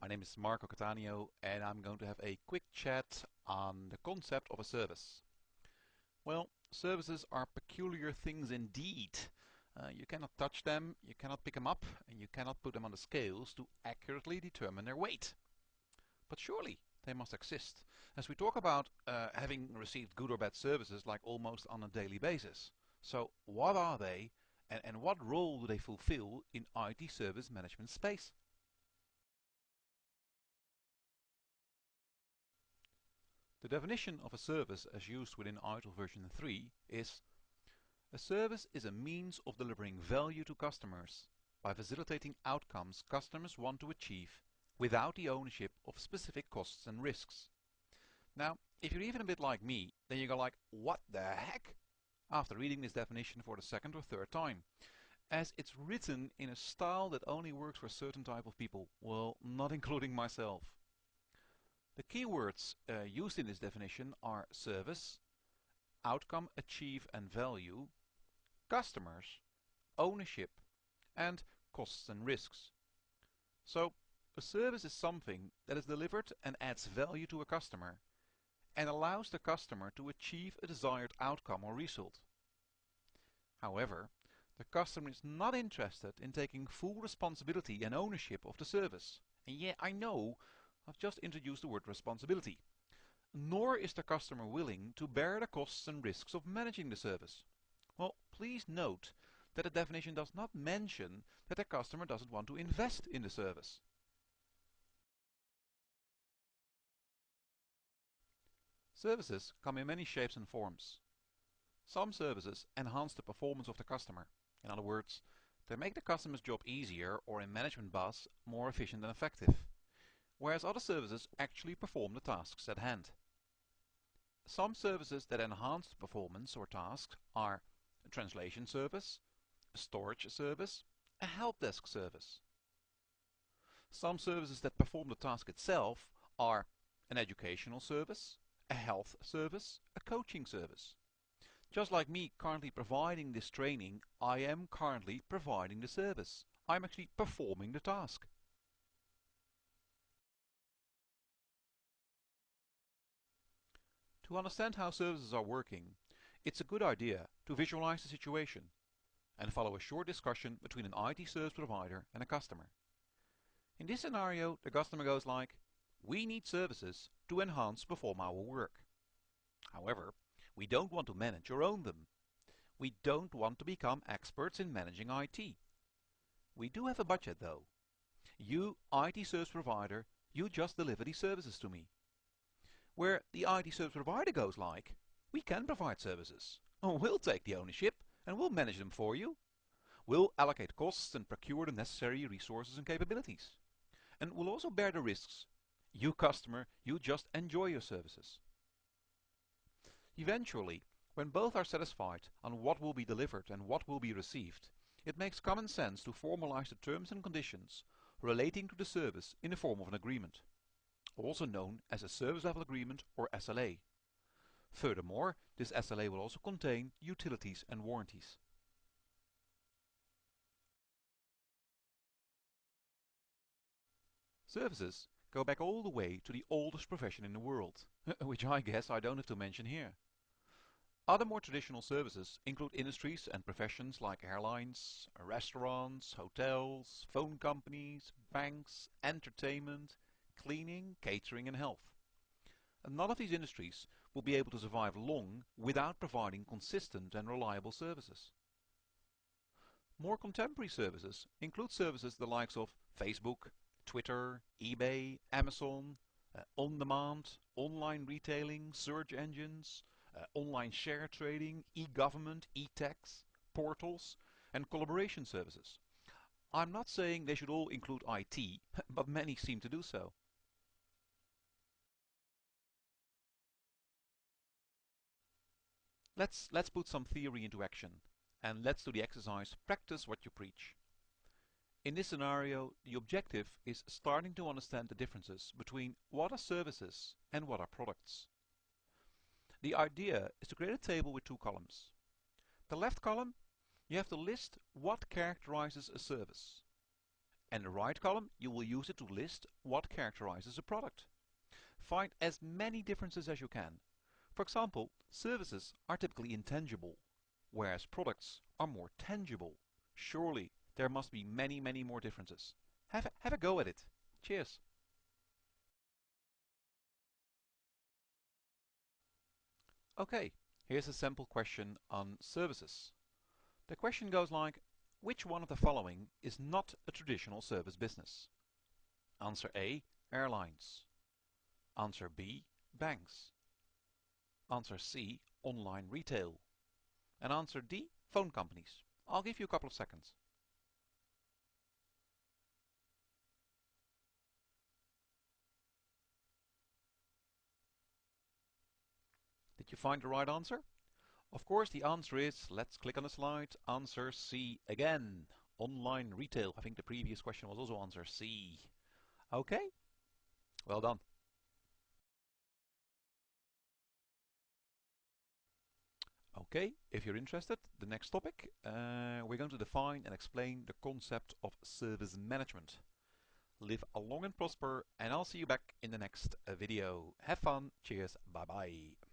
My name is Marco Cattaneo and I'm going to have a quick chat on the concept of a service. Well, services are peculiar things indeed. You cannot touch them, you cannot pick them up, and you cannot put them on the scales to accurately determine their weight. But surely they must exist, as we talk about having received good or bad services like almost on a daily basis. So what are they, and what role do they fulfill in IT service management space? The definition of a service as used within ITIL version 3 is: a service is a means of delivering value to customers by facilitating outcomes customers want to achieve without the ownership of specific costs and risks. Now, if you're even a bit like me, then you go like, what the heck? After reading this definition for the second or third time, as it's written in a style that only works for a certain type of people, well, not including myself. The keywords used in this definition are service, outcome, achieve and value, customers, ownership, and costs and risks. So, a service is something that is delivered and adds value to a customer and allows the customer to achieve a desired outcome or result. However, the customer is not interested in taking full responsibility and ownership of the service. And yeah, I know I've just introduced the word responsibility. Nor is the customer willing to bear the costs and risks of managing the service. Well, please note that the definition does not mention that the customer doesn't want to invest in the service. Services come in many shapes and forms. Some services enhance the performance of the customer. In other words, they make the customer's job easier, or in management buzz, more efficient and effective, whereas other services actually perform the tasks at hand. Some services that enhance the performance or tasks are a translation service, a storage service, a help desk service. Some services that perform the task itself are an educational service, a health service, a coaching service. Just like me currently providing this training, I am currently providing the service. I'm actually performing the task. To understand how services are working, it's a good idea to visualize the situation and follow a short discussion between an IT service provider and a customer. In this scenario, the customer goes like, we need services to enhance perform our work. However, we don't want to manage or own them. We don't want to become experts in managing IT. We do have a budget though. You, IT service provider, you just deliver these services to me. Where the IT service provider goes like, we can provide services. We'll take the ownership and we'll manage them for you. We'll allocate costs and procure the necessary resources and capabilities. And we'll also bear the risks. You customer, you just enjoy your services. Eventually, when both are satisfied on what will be delivered and what will be received, it makes common sense to formalize the terms and conditions relating to the service in the form of an agreement, also known as a Service Level Agreement or SLA. Furthermore, this SLA will also contain utilities and warranties. Services go back all the way to the oldest profession in the world, which I guess I don't have to mention here. Other more traditional services include industries and professions like airlines, restaurants, hotels, phone companies, banks, entertainment, cleaning, catering and health. And none of these industries will be able to survive long without providing consistent and reliable services. More contemporary services include services the likes of Facebook, Twitter, eBay, Amazon, on-demand, online retailing, search engines, online share trading, e-government, e-tax, portals, and collaboration services. I'm not saying they should all include IT, but many seem to do so. Let's put some theory into action, and let's do the exercise practice what you preach. In this scenario, the objective is starting to understand the differences between what are services and what are products. The idea is to create a table with two columns. The left column, you have to list what characterizes a service. and the right column you will use it to list what characterizes a product. Find as many differences as you can. For example, services are typically intangible, whereas products are more tangible. Surely there must be many more differences. Have a go at it. Cheers! Okay, here's a sample question on services. The question goes like, which one of the following is not a traditional service business? Answer A, airlines. Answer B, banks. Answer C, online retail. And answer D, phone companies. I'll give you a couple of seconds. Did you find the right answer? Of course the answer is, let's click on the slide, answer C again. Online retail. I think the previous question was also answer C. Okay, well done. Okay, if you're interested, the next topic, we're going to define and explain the concept of service management. Live long and prosper, and I'll see you back in the next video. Have fun, cheers, bye bye.